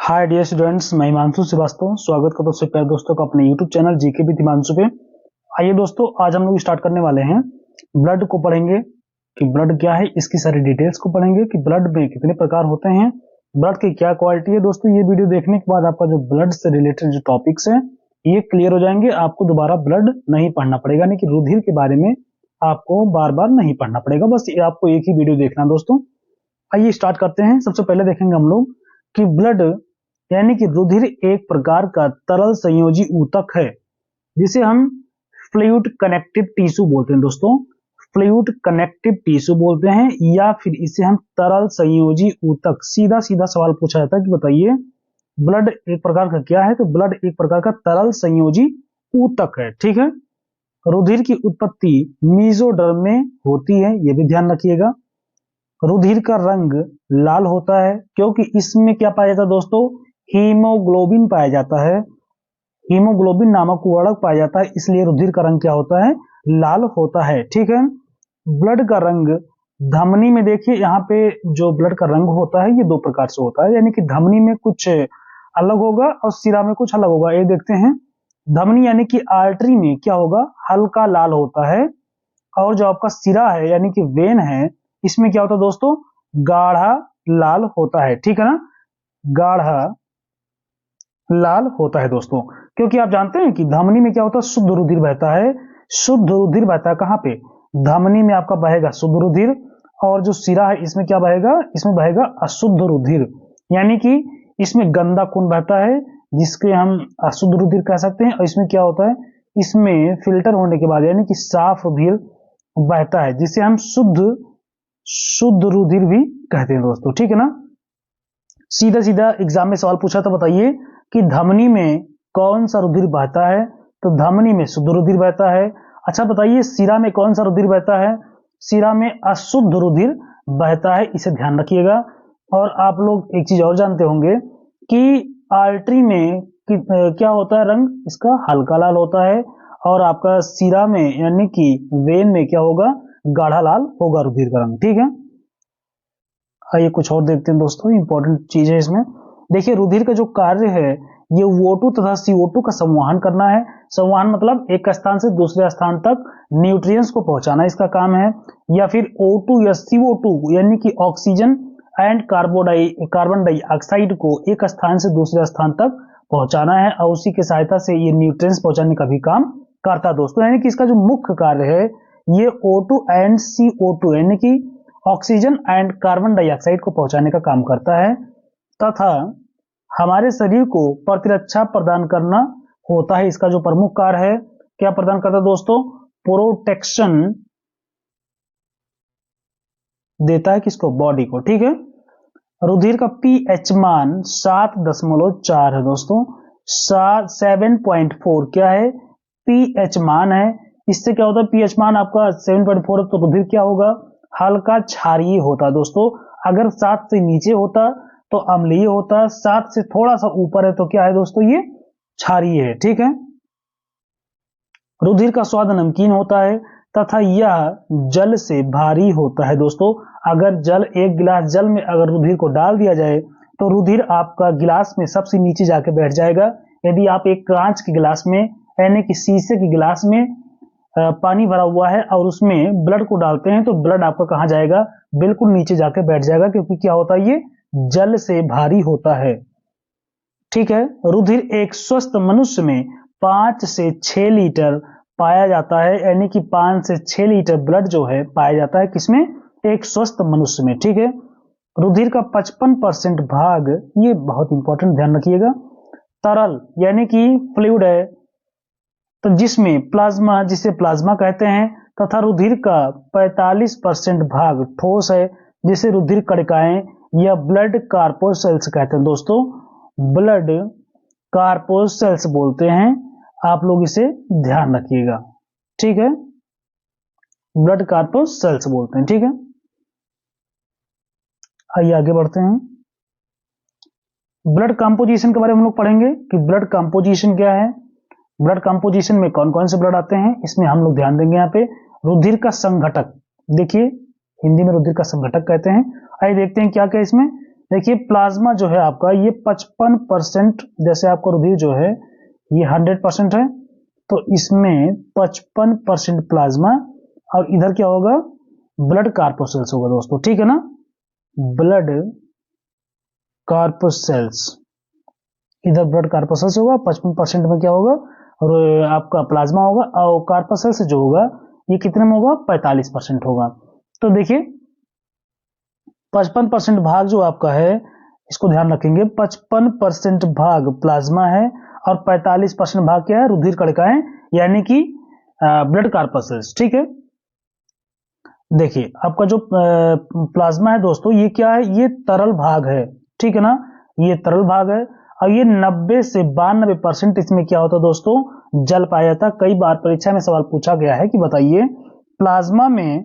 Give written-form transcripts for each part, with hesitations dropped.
Hi dear students, मैं हिमांशु श्रीवास्तव स्वागत करता हूं सबसे प्यारे दोस्तों का अपने YouTube channel GK with Himanshu पे। आइए दोस्तों, आज हम लोग स्टार्ट करने वाले हैं। ब्लड को पढ़ेंगे कि ब्लड क्या है, इसकी सारी डिटेल्स को पढ़ेंगे कि ब्लड में कितने प्रकार होते हैं, ब्लड की क्या क्वालिटी है। दोस्तों ये वीडियो देखने के बाद आपका जो ब्लड से रिलेटेड जो टॉपिक्स है ये क्लियर हो जाएंगे। आपको दोबारा ब्लड नहीं पढ़ना पड़ेगा, यानी कि रुधिर के बारे में आपको बार बार नहीं पढ़ना पड़ेगा, बस ये आपको एक ही वीडियो देखना दोस्तों। आइए स्टार्ट करते हैं। सबसे पहले देखेंगे हम लोग कि ब्लड यानी कि रुधिर एक प्रकार का तरल संयोजी ऊतक है जिसे हम फ्लूइड कनेक्टिव टिश्यू बोलते हैं दोस्तों। फ्लूइड कनेक्टिव टिश्यू बोलते हैं या फिर इसे हम तरल संयोजी ऊतक। सीधा सीधा सवाल पूछा जाता है कि बताइए ब्लड एक प्रकार का क्या है, तो ब्लड एक प्रकार का तरल संयोजी ऊतक है। ठीक है। रुधिर की उत्पत्ति मेसोडर्म में होती है, यह भी ध्यान रखिएगा। रुधिर का रंग लाल होता है क्योंकि इसमें क्या पाया जाता है दोस्तों, हीमोग्लोबिन पाया जाता है। हीमोग्लोबिन नामक वर्णक पाया जाता है, इसलिए रुधिर का रंग क्या होता है, लाल होता है। ठीक है। ब्लड का रंग धमनी में देखिए, यहाँ पे जो ब्लड का रंग होता है ये दो प्रकार से होता है, यानी कि धमनी में कुछ अलग होगा और सिरा में कुछ अलग होगा। ये देखते हैं, धमनी यानी कि आर्टरी में क्या होगा, हल्का लाल होता है, और जो आपका सिरा है यानी कि वेन है, इसमें क्या होता है दोस्तों, गाढ़ा लाल होता है। ठीक है ना, गाढ़ा लाल होता है दोस्तों, क्योंकि आप जानते हैं कि धमनी में क्या होता है, शुद्ध रुधिर बहता है। शुद्ध रुधिर बहता है कहां पे, धमनी में आपका बहेगा शुद्ध रुधिर, और जो सिरा है इसमें क्या बहेगा, इसमें बहेगा अशुद्ध रुधिर, यानी कि इसमें गंदा खून बहता है जिसके हम अशुद्ध रुधिर कह सकते हैं। और इसमें क्या होता है, इसमें फिल्टर होने के बाद यानी कि साफ रुधिर बहता है जिसे हम शुद्ध रुधिर भी कहते हैं दोस्तों। ठीक है ना। सीधा सीधा एग्जाम में सवाल पूछा तो बताइए कि धमनी में कौन सा रुधिर बहता है, तो धमनी में शुद्ध रुधिर बहता है। अच्छा बताइए सिरा में कौन सा रुधिर बहता है, सिरा में अशुद्ध रुधिर बहता है, इसे ध्यान रखिएगा। और आप लोग एक चीज और जानते होंगे कि आर्टरी में क्या होता है, रंग इसका हल्का लाल होता है, और आपका सिरा में यानी कि वेन में क्या होगा, गाढ़ा लाल होगा रुधिर का रंग। ठीक है। आइए कुछ और देखते हैं दोस्तों, इंपॉर्टेंट चीज है इसमें। देखिए रुधिर का जो कार्य है ये O2 तथा CO2 का संवहन करना है। संवहन मतलब एक स्थान से दूसरे स्थान तक न्यूट्रिएंट्स को पहुंचाना इसका काम है। या फिर O2 या CO2 यानी कि ऑक्सीजन एंड कार्बन डाइऑक्साइड को एक स्थान से दूसरे स्थान तक पहुंचाना है, और उसी की सहायता से ये न्यूट्रिएंट्स पहुंचाने का भी काम करता है दोस्तों। यानी कि इसका जो मुख्य कार्य है ये O2 एंड CO2 यानी कि ऑक्सीजन एंड कार्बन डाइऑक्साइड को पहुंचाने का काम करता है, तथा हमारे शरीर को प्रतिरक्षा प्रदान करना होता है। इसका जो प्रमुख कार्य है, क्या प्रदान करता है दोस्तों, प्रोटेक्शन देता है किसको, बॉडी को। ठीक है। रुधिर का पीएच मान 7.4 है दोस्तों। 7.4 क्या है, पीएच मान है। इससे क्या होता है, पीएच मान आपका 7.4 है तो रुधिर क्या होगा, हल्का क्षारीय होता है दोस्तों। अगर 7 से नीचे होता तो अम्लीय होता, 7 से थोड़ा सा ऊपर है तो क्या है दोस्तों, ये क्षारीय है। ठीक है। रुधिर का स्वाद नमकीन होता है तथा यह जल से भारी होता है दोस्तों। अगर जल, एक गिलास जल में अगर रुधिर को डाल दिया जाए तो रुधिर आपका गिलास में सबसे नीचे जाके बैठ जाएगा। यदि आप एक कांच के गिलास में यानी कि शीशे के गिलास में पानी भरा हुआ है और उसमें ब्लड को डालते हैं तो ब्लड आपका कहां जाएगा, बिल्कुल नीचे जाके बैठ जाएगा, क्योंकि क्या होता है, ये जल से भारी होता है। ठीक है। रुधिर एक स्वस्थ मनुष्य में 5 से 6 लीटर पाया जाता है, यानी कि 5 से 6 लीटर ब्लड जो है पाया जाता है किसमें, एक स्वस्थ मनुष्य में। ठीक है। रुधिर का 55% भाग, ये बहुत इंपॉर्टेंट ध्यान रखिएगा, तरल यानी कि फ्लूइड है, तो जिसमें प्लाज्मा, जिसे प्लाज्मा कहते हैं, तथा रुधिर का 45% भाग ठोस है जिसे रुधिर कणिकाएं या ब्लड कार्पोसेल्स कहते हैं दोस्तों। ब्लड कार्पोसेल्स बोलते हैं, आप लोग इसे ध्यान रखिएगा। ठीक है, ब्लड कार्पोसेल्स बोलते हैं। ठीक है। आइए आगे बढ़ते हैं। ब्लड कंपोजिशन के बारे में हम लोग पढ़ेंगे कि ब्लड कंपोजिशन क्या है, ब्लड कंपोजिशन में कौन कौन से ब्लड आते हैं, इसमें हम लोग ध्यान देंगे। यहाँ पे रुधिर का संघटक, देखिए हिंदी में रुधिर का संघटक कहते हैं। आइए देखते हैं क्या क्या इसमें। देखिए प्लाज्मा जो है आपका ये 55%, जैसे आपका रुधिर जो है ये 100% है, तो इसमें 55% प्लाज्मा और इधर क्या होगा, ब्लड कार्पोसेल्स होगा दोस्तों, ठीक है ना। ब्लड कार्पोसेल्स, इधर ब्लड कार्पोसेल्स होगा, 55% में क्या होगा, और आपका प्लाज्मा होगा, और कार्पोसेल्स जो होगा ये कितने में होगा, 45% होगा। तो देखिए 55% भाग जो आपका है, इसको ध्यान रखेंगे, 55% भाग प्लाज्मा है और 45% भाग क्या है, रुधिर कणिकाएं, यानी कि ब्लड कार्पोसेल्स, ठीक है। देखिए आपका जो प्लाज्मा है दोस्तों, ये क्या है, ये तरल भाग है, ठीक है ना, ये तरल भाग है, और ये 90 से 92% इसमें क्या होता है दोस्तों, जल पाया जाता है। कई बार परीक्षा में सवाल पूछा गया है कि बताइए प्लाज्मा में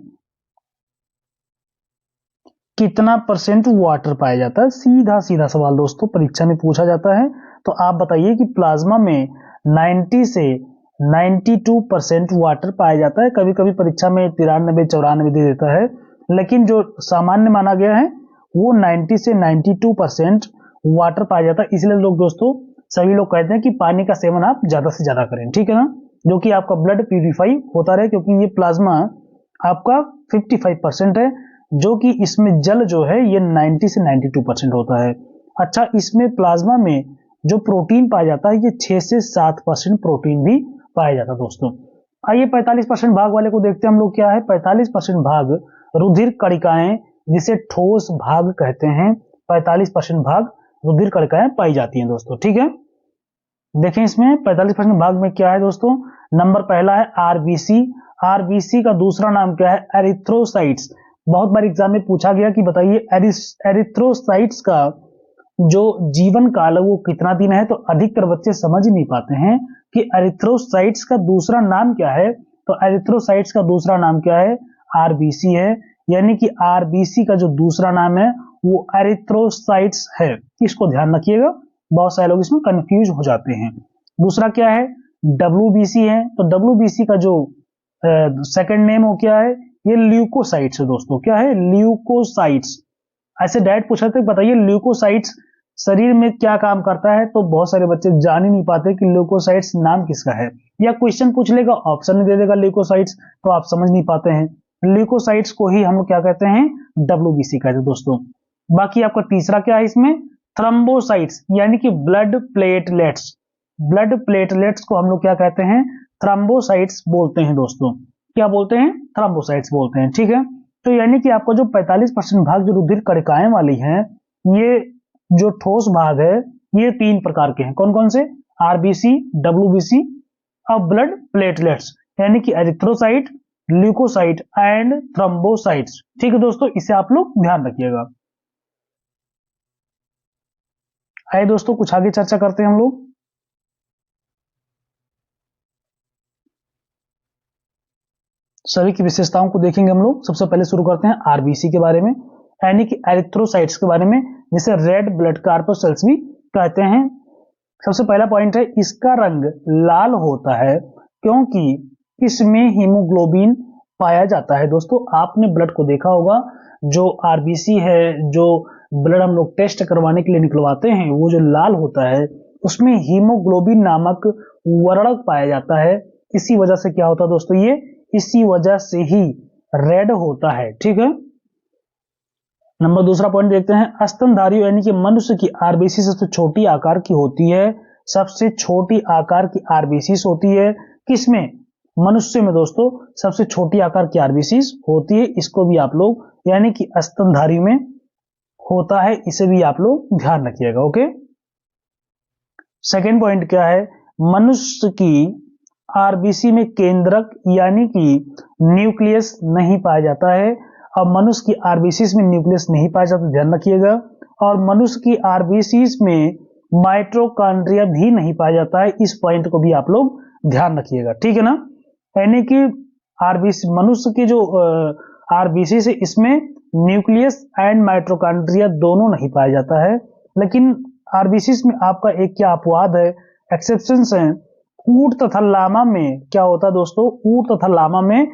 कितना परसेंट वाटर पाया जाता है, सीधा सीधा सवाल दोस्तों परीक्षा में पूछा जाता है। तो आप बताइए कि प्लाज्मा में 90 से 92% वाटर पाया जाता है। कभी कभी परीक्षा में 93-94 दे देता है, लेकिन जो सामान्य माना गया है वो 90 से 92% वाटर पाया जाता है। इसलिए लोग दोस्तों, सभी लोग कहते हैं कि पानी का सेवन आप ज्यादा से ज्यादा करें, ठीक है ना, जो कि आपका ब्लड प्यूरिफाई होता रहे, क्योंकि ये प्लाज्मा आपका 55% है, जो कि इसमें जल जो है ये 90 से 92% होता है। अच्छा, इसमें प्लाज्मा में जो प्रोटीन पाया जाता है ये 6 से 7% प्रोटीन भी पाया जाता है दोस्तों। आइए 45% भाग वाले को देखते हैं हम लोग, क्या है 45% भाग रुधिर कणिकाएं, जिसे ठोस भाग कहते हैं। 45% भाग रुधिर कणिकाएं पाई जाती हैं दोस्तों, ठीक है। देखें इसमें 45% भाग में क्या है दोस्तों, नंबर पहला है आरबीसी। आरबीसी का दूसरा नाम क्या है, एरिथ्रोसाइट्स। बहुत बार एग्जाम में पूछा गया कि बताइए एरिथ्रोसाइट्स का जो जीवन काल है वो कितना दिन है, तो अधिकतर बच्चे समझ ही नहीं पाते हैं कि एरिथ्रोसाइट्स का दूसरा नाम क्या है। तो एरिथ्रोसाइट्स का दूसरा नाम क्या है, आरबीसी है, यानी कि आरबीसी का जो दूसरा नाम है वो एरिथ्रोसाइट्स है। इसको ध्यान रखिएगा, बहुत सारे लोग इसमें कंफ्यूज हो जाते हैं। दूसरा क्या है, डब्ल्यूबीसी है। तो डब्ल्यूबीसी का जो सेकंड नेम हो क्या है, ये ल्यूकोसाइट्स है दोस्तों। क्या है, ल्यूकोसाइट्स। ऐसे डायरेक्ट पूछा था, बताइए ल्यूकोसाइट्स शरीर में क्या काम करता है, तो बहुत सारे बच्चे जान ही नहीं पाते कि ल्यूकोसाइट्स नाम किसका है, या क्वेश्चन पूछ लेगा ऑप्शन दे देगा ल्यूकोसाइट्स, तो आप समझ नहीं पाते हैं। ल्यूकोसाइट्स को ही हम लोग क्या कहते हैं, डब्ल्यूबीसी कहते हैं दोस्तों। बाकी आपका तीसरा क्या है इसमें, थ्रम्बोसाइट्स, यानी कि ब्लड प्लेटलेट्स। ब्लड प्लेटलेट्स को हम लोग क्या कहते हैं, थ्रम्बोसाइट्स बोलते हैं दोस्तों। क्या बोलते हैं, थ्रम्बोसाइट्स बोलते हैं, ठीक है। तो यानी कि आपका जो 45% भाग जो रुधिर कणिकाएं वाली हैं, ये जो ठोस भाग है ये 3 प्रकार के हैं। कौन कौन से, आरबीसी, डब्ल्यूबीसी और ब्लड प्लेटलेट्स, यानी कि एरिथ्रोसाइट, ल्यूकोसाइट एंड थ्रम्बोसाइट्स, ठीक है दोस्तों, इसे आप लोग ध्यान रखिएगा। आइए दोस्तों कुछ आगे चर्चा करते हैं हम लोग। सभी की विशेषताओं को देखेंगे हम लोग। सबसे पहले शुरू करते हैं आरबीसी के बारे में, यानी कि एरिथ्रोसाइट्स के बारे में, जिसे रेड ब्लड कार्पोसेल्स भी कहते हैं। सबसे पहला पॉइंट है, इसका रंग लाल होता है क्योंकि इसमें हीमोग्लोबिन पाया जाता है। दोस्तों आपने ब्लड को देखा होगा, जो आरबीसी है, जो ब्लड हम लोग टेस्ट करवाने के लिए निकलवाते हैं, वो जो लाल होता है उसमें हीमोग्लोबिन नामक वर्णक पाया जाता है। इसी वजह से क्या होता है दोस्तों, ये इसी वजह से ही रेड होता है, ठीक है। नंबर दूसरा पॉइंट देखते हैं, स्तनधारी यानी कि मनुष्य की आरबीसी सबसे छोटी आकार की होती है। सबसे छोटी आकार की आरबीसी होती है किसमें, मनुष्य में दोस्तों सबसे छोटी आकार की आरबीसी होती है। इसको भी आप लोग, यानी कि स्तनधारी में होता है, इसे भी आप लोग ध्यान रखिएगा, ओके। सेकेंड पॉइंट क्या है, मनुष्य की आरबीसी में केंद्रक यानी कि न्यूक्लियस नहीं पाया जाता है, और मनुष्य की आरबीसी में न्यूक्लियस नहीं पाया जाता, ध्यान रखिएगा। और मनुष्य की आरबीसी में माइटोकॉन्ड्रिया भी नहीं पाया जाता है, इस पॉइंट को भी आप लोग ध्यान रखिएगा, ठीक है ना। यानी कि आरबीसी, मनुष्य की जो आरबीसी से इसमें न्यूक्लियस एंड माइटोकॉन्ड्रिया दोनों नहीं पाया जाता है। लेकिन आरबीसी में आपका एक क्या अपवाद है, एक्सेप्शन है, ऊंट तथा लामा में क्या होता है दोस्तों, ऊंट तथा लामा में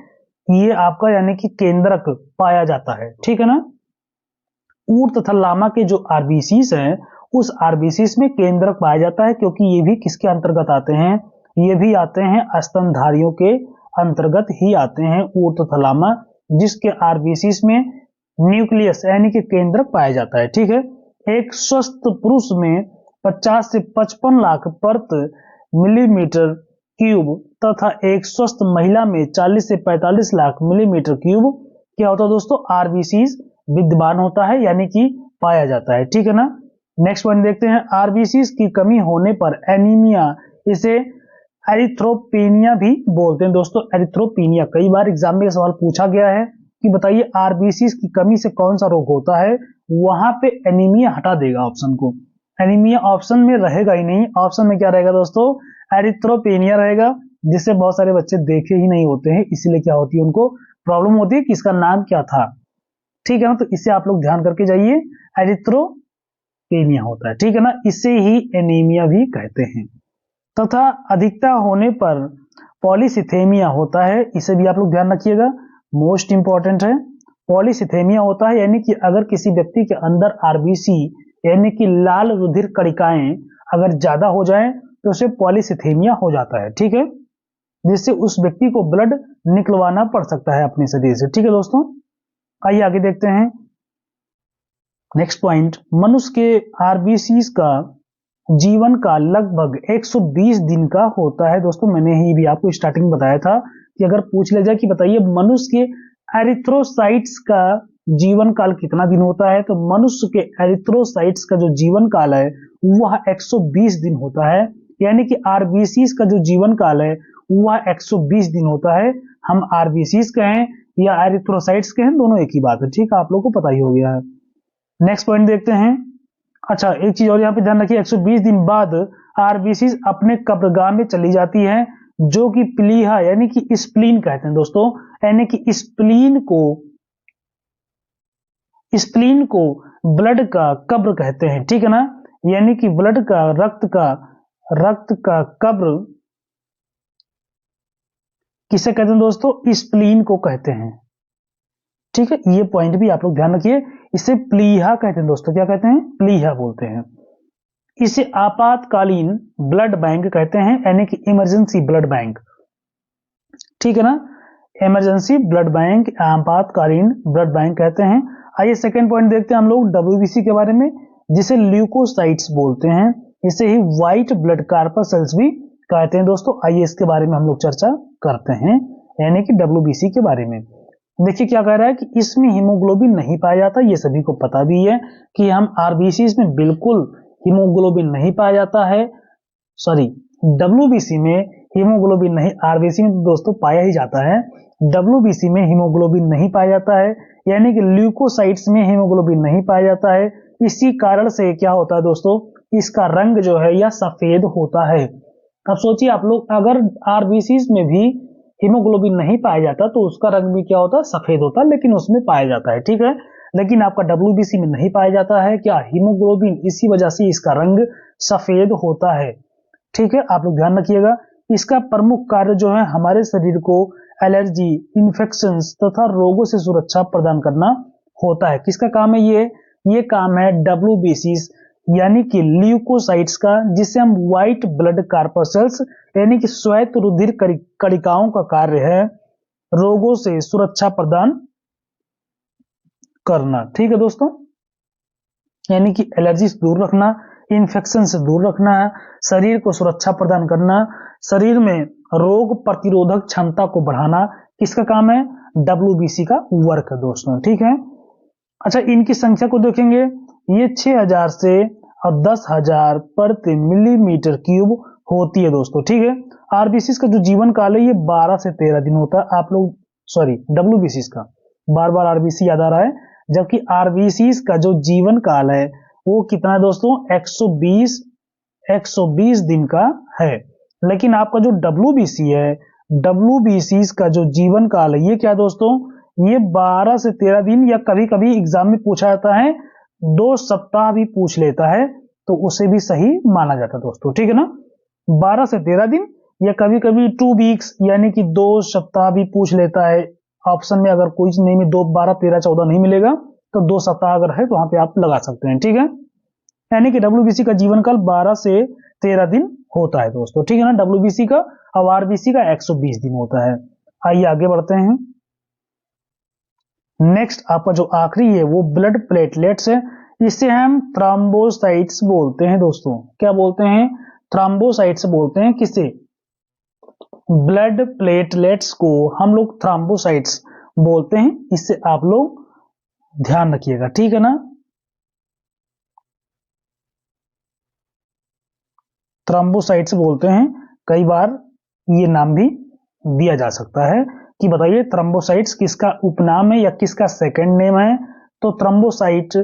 ये आपका यानी कि केंद्रक पाया जाता है, ठीक है ना। ऊंट तथा लामा के जो आरबीसीज हैं उस आरबीसीज में केंद्रक पाया जाता है, क्योंकि ये भी किसके अंतर्गत आते हैं, ये भी आते हैं स्तनधारियों के अंतर्गत ही आते हैं ऊंट तथा लामा, जिसके आरबीसीज में न्यूक्लियस यानी कि केंद्रक पाया जाता है। ठीक है, एक स्वस्थ पुरुष में 50 से 55 लाख प्रति मिलीमीटर क्यूब तथा एक स्वस्थ महिला में 40 से 45 लाख मिलीमीटर क्यूब क्या होता है दोस्तों, आरबीसीज विद्यमान होता है यानी कि पाया जाता है। ठीक है ना। नेक्स्ट पॉइंट देखते हैं, आरबीसीज की कमी होने पर एनीमिया, इसे एरिथ्रोपेनिया भी बोलते हैं दोस्तों, एरिथ्रोपेनिया। कई बार एग्जाम में सवाल पूछा गया है कि बताइए आरबीसीज की कमी से कौन सा रोग होता है, वहां पे एनीमिया हटा देगा ऑप्शन को, एनीमिया ऑप्शन में रहेगा ही नहीं। ऑप्शन में क्या रहेगा दोस्तों, एरिथ्रोपेनिया रहेगा, जिससे बहुत सारे बच्चे देखे ही नहीं होते हैं, इसीलिए क्या होती है उनको प्रॉब्लम होती है कि इसका नाम क्या था। ठीक है ना, तो इसे आप लोग ध्यान करके जाइए, एरिथ्रोपेनिया होता है। ठीक है ना, इसे ही एनीमिया भी कहते हैं। तथा अधिकता होने पर पॉलीसिथेमिया होता है, इसे भी आप लोग ध्यान रखिएगा, मोस्ट इंपॉर्टेंट है। पॉलीसिथेमिया होता है यानी कि अगर किसी व्यक्ति के अंदर आरबीसी यानी कि लाल रुधिर कणिकाएं अगर ज्यादा हो जाएं तो उसे पॉलीसिथेमिया हो जाता है। ठीक है, जिससे उस व्यक्ति को ब्लड निकलवाना पड़ सकता है अपने शरीर से। ठीक है दोस्तों, आइए आगे देखते हैं। नेक्स्ट पॉइंट, मनुष्य के आरबीसीज का जीवन का लगभग 120 दिन का होता है। दोस्तों मैंने ही भी आपको स्टार्टिंग में बताया था कि अगर पूछ लिया जाए कि बताइए मनुष्य के एरिथ्रोसाइट्स का जीवन काल कितना दिन होता है, तो मनुष्य के एरिथ्रोसाइट्स का जो जीवन काल है वह 120 दिन होता है, यानी कि आरबीसीज का जो जीवन काल है वह 120 दिन होता है। हम आरबीसीज कहें या एरिथ्रोसाइट्स कहें, दोनों एक ही बात है। ठीक है, आप लोग को पता ही हो गया है। नेक्स्ट पॉइंट देखते हैं। अच्छा, एक चीज और यहाँ पे ध्यान रखिए, 120 दिन बाद आरबीसीज अपने कब्रगाह में चली जाती है, जो कि प्लीहा यानी कि स्प्लीन कहते हैं दोस्तों, यानी कि स्प्लीन को ब्लड का कब्र कहते हैं। ठीक है ना, यानी कि ब्लड का रक्त का कब्र किसे कहते हैं दोस्तों, स्प्लीन को कहते हैं। ठीक है, ये पॉइंट भी आप लोग ध्यान रखिए, इसे प्लीहा कहते हैं दोस्तों, क्या कहते हैं, प्लीहा बोलते हैं। इसे आपातकालीन ब्लड बैंक कहते हैं, यानी कि इमरजेंसी ब्लड बैंक। ठीक है ना, इमरजेंसी ब्लड बैंक, आपातकालीन ब्लड बैंक कहते हैं। आइए सेकंड पॉइंट देखते हैं हम लोग डब्ल्यूबीसी के बारे में, जिसे ल्यूकोसाइट्स बोलते हैं, इसे ही व्हाइट ब्लड कार्पसेल्स भी कहते हैं दोस्तों। आइए इसके बारे में हम लोग चर्चा करते हैं, यानी कि डब्ल्यूबीसी के बारे में। देखिए क्या कह रहा है कि इसमें हीमोग्लोबिन नहीं पाया जाता, ये सभी को पता भी है कि हम आरबीसीज में बिल्कुल हीमोग्लोबिन नहीं पाया जाता है, सॉरी डब्ल्यूबीसी में हीमोग्लोबिन नहीं, आरबीसी में दोस्तों पाया ही जाता है, डब्ल्यूबीसी में हीमोग्लोबिन नहीं पाया जाता है, यानी कि ल्यूकोसाइट्स में हीमोग्लोबिन नहीं पाया जाता है। इसी कारण से क्या होता है दोस्तों, इसका रंग जो है यह सफेद होता है। अब सोचिए आप लोग, अगर आरबीसीज में भी हीमोग्लोबिन नहीं पाया जाता तो उसका रंग भी क्या होता, सफेद होता, लेकिन उसमें पाया जाता है। ठीक है, लेकिन आपका डब्ल्यूबीसी में नहीं पाया जाता है क्या, हीमोग्लोबिन, इसी वजह से इसका रंग सफेद होता है। ठीक है, आप लोग ध्यान रखिएगा। इसका प्रमुख कार्य जो है हमारे शरीर को एलर्जी, इन्फेक्शंस तथा रोगों से सुरक्षा प्रदान करना होता है। किसका काम है ये काम है डब्ल्यूबीसीज यानी कि ल्यूकोसाइट्स का, जिसे हम व्हाइट ब्लड कार्पसेल्स यानी कि श्वेत रुधिर कणिकाओं का कार्य है रोगों से सुरक्षा प्रदान करना। ठीक है दोस्तों, यानी कि एलर्जी से दूर रखना, इन्फेक्शन से दूर रखना, शरीर को सुरक्षा प्रदान करना, शरीर में रोग प्रतिरोधक क्षमता को बढ़ाना, किसका काम है, डब्ल्यूबीसी का वर्क है दोस्तों। ठीक है, अच्छा इनकी संख्या को देखेंगे, ये 6000 से और 10,000 प्रति मिलीमीटर क्यूब होती है दोस्तों। ठीक है, आरबीसी का जो जीवन काल है ये 12 से 13 दिन होता है। आप लोग सॉरी डब्ल्यूबीसी का बार बार आरबीसी याद आ रहा है, जबकि आरबीसी का जो जीवन काल है वो कितना है दोस्तों, 120 दिन का है। लेकिन आपका जो डब्ल्यूबीसी है, डब्ल्यूबीसी का जो जीवन काल है ये क्या दोस्तों, ये 12 से 13 दिन, या कभी कभी एग्जाम में पूछा जाता है 2 सप्ताह भी पूछ लेता है तो उसे भी सही माना जाता है दोस्तों। ठीक है ना, 12 से 13 दिन या कभी कभी 2 वीक्स यानी कि 2 सप्ताह भी पूछ लेता है। ऑप्शन में अगर कोई नहीं में 2, 12, 13, 14 नहीं मिलेगा तो 2 सप्ताह अगर है तो वहां पे आप लगा सकते हैं, ठीक है। यानी कि WBC का जीवन काल 12 से 13 दिन होता है दोस्तों, ठीक है ना। WBC का और RBC का 120 दिन होता है। आइए आगे बढ़ते हैं। नेक्स्ट आपका जो आखिरी है वो ब्लड प्लेटलेट्स है। इसे हम थ्रोम्बोसाइट्स बोलते हैं दोस्तों। क्या बोलते हैं? थ्रोम्बोसाइट्स बोलते हैं। किसे? ब्लड प्लेटलेट्स को हम लोग थ्रोम्बोसाइट्स बोलते हैं। इससे आप लोग ध्यान रखिएगा, ठीक है ना। थ्रोम्बोसाइट्स बोलते हैं। कई बार ये नाम भी दिया जा सकता है कि बताइए थ्रोम्बोसाइट्स किसका उपनाम है या किसका सेकंड नेम है। तो थ्रोम्बोसाइट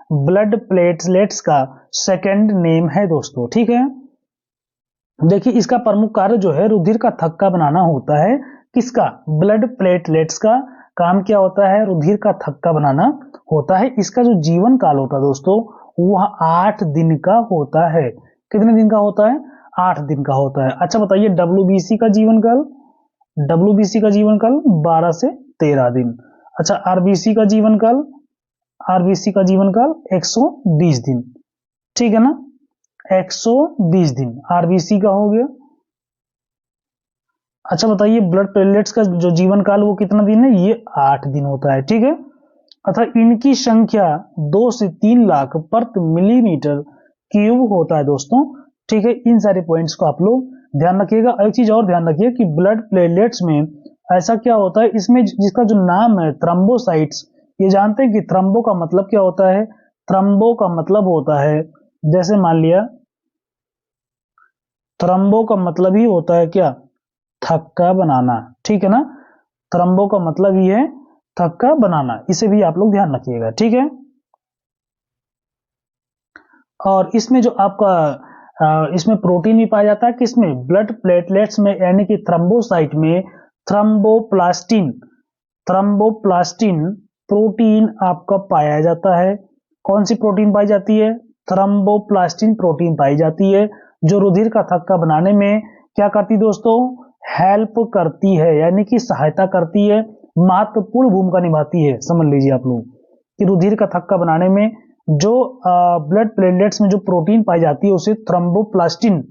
ब्लड प्लेटलेट्स का सेकंड नेम है दोस्तों, ठीक है। देखिए इसका प्रमुख कार्य जो है रुधिर का थक्का बनाना होता है। किसका? ब्लड प्लेटलेट्स का काम क्या होता है? रुधिर का थक्का बनाना होता है। इसका जो जीवन काल होता है दोस्तों वह 8 दिन का होता है। कितने दिन का होता है? 8 दिन का होता है। अच्छा बताइए WBC का जीवन काल? WBC का जीवन काल 12 से 13 दिन। अच्छा RBC का जीवन काल? RBC का जीवन काल 120 दिन, ठीक है ना। 120 दिन RBC का हो गया। अच्छा बताइए ब्लड प्लेटलेट्स का जो जीवन काल वो कितना दिन है? ये 8 दिन होता है, ठीक है। अतः इनकी संख्या 2 से 3 लाख प्रति मिलीमीटर क्यूब होता है दोस्तों, ठीक है। इन सारे पॉइंट्स को आप लोग ध्यान रखिएगा। एक चीज और ध्यान रखिए कि ब्लड प्लेटलेट्स में ऐसा क्या होता है, इसमें जिसका जो नाम है थ्रोम्बोसाइट्स, ये जानते हैं कि थ्रोम्बो का मतलब क्या होता है? थ्रोम्बो का मतलब होता है, जैसे मान लिया थ्रोम्बो का मतलब ही होता है क्या? थक्का बनाना, ठीक है ना। थ्रोम्बो का मतलब ही है थक्का बनाना। इसे भी आप लोग ध्यान रखिएगा, ठीक है। और इसमें जो आपका इसमें प्रोटीन भी पाया जाता है। किसमें? ब्लड प्लेटलेट्स में, यानी कि थ्रोम्बोसाइट में थ्रोम्बोप्लास्टिन प्रोटीन आपका पाया जाता है। कौन सी प्रोटीन पाई जाती है? थ्रोम्बोप्लास्टिन प्रोटीन पाई जाती है, जो रुधिर का थक्का बनाने में क्या करती दोस्तों? हेल्प करती है, यानी कि सहायता करती है, महत्वपूर्ण भूमिका निभाती है। समझ लीजिए आप लोग कि रुधिर का थक्का बनाने में जो ब्लड प्लेटलेट्स में जो प्रोटीन पाई जाती है उसे थ्रोम्बोप्लास्टिन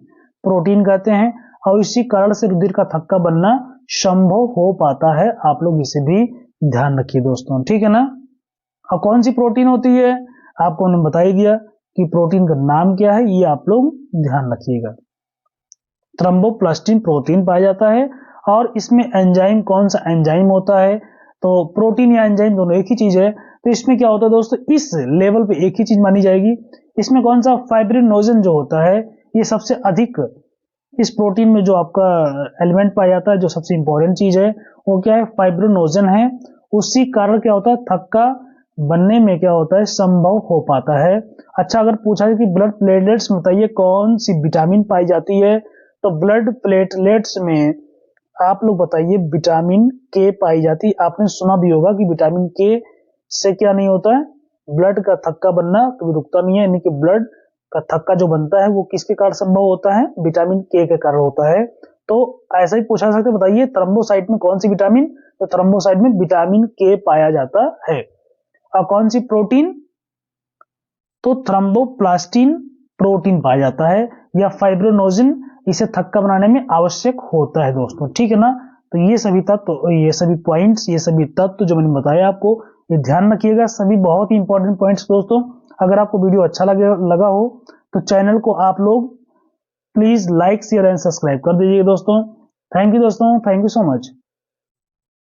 प्रोटीन कहते हैं, और इसी कारण से रुधिर का थक्का बनना संभव हो पाता है। आप लोग इसे भी ध्यान रखिए दोस्तों, ठीक है ना। और कौन सी प्रोटीन होती है? आपको हमने बता ही दिया कि प्रोटीन का नाम क्या है, ये आप लोग ध्यान रखिएगा। थ्रोम्बोप्लास्टिन प्रोटीन पाया जाता है। और इसमें एंजाइम, कौन सा एंजाइम होता है? तो प्रोटीन या एंजाइम दोनों एक ही चीज है। तो इसमें क्या होता है दोस्तों, इस लेवल पे एक ही चीज मानी जाएगी। इसमें कौन सा? फाइब्रिनोजन जो होता है, ये सबसे अधिक इस प्रोटीन में जो आपका एलिमेंट पाया जाता है, जो सबसे इंपॉर्टेंट चीज है वो क्या है? फाइब्रिनोजन है। उसी कारण क्या होता है? थक्का बनने में क्या होता है? संभव हो पाता है। अच्छा अगर पूछा जाए कि ब्लड प्लेटलेट्स में बताइए कौन सी विटामिन पाई जाती है, तो ब्लड प्लेटलेट्स में आप लोग बताइए विटामिन के पाई जाती है। आपने सुना भी होगा कि विटामिन के से क्या नहीं होता है? ब्लड का थक्का बनना कभी रुकता नहीं है, यानी कि ब्लड का थक्का जो बनता है वो किसके कारण संभव होता है? विटामिन के कारण होता है। तो ऐसा ही पूछा सकते, बताइए थ्रोम्बोसाइट में कौन सी विटामिन? तो थ्रोम्बोसाइट में विटामिन के पाया जाता है। और कौन सी प्रोटीन? तो थ्रोम्बोप्लास्टिन प्रोटीन पाया जाता है, या फाइब्रिनोजन इसे थक्का बनाने में आवश्यक होता है दोस्तों, ठीक है ना। तो ये सभी तत्व, ये सभी पॉइंट्स, ये सभी तत्व जो मैंने बताया आपको, ये ध्यान रखिएगा। सभी बहुत ही इंपॉर्टेंट पॉइंट्स दोस्तों। अगर आपको वीडियो अच्छा लगा हो तो चैनल को आप लोग please like, share and subscribe कर दीजिए दोस्तों। थैंक यू दोस्तों, थैंक यू सो मच।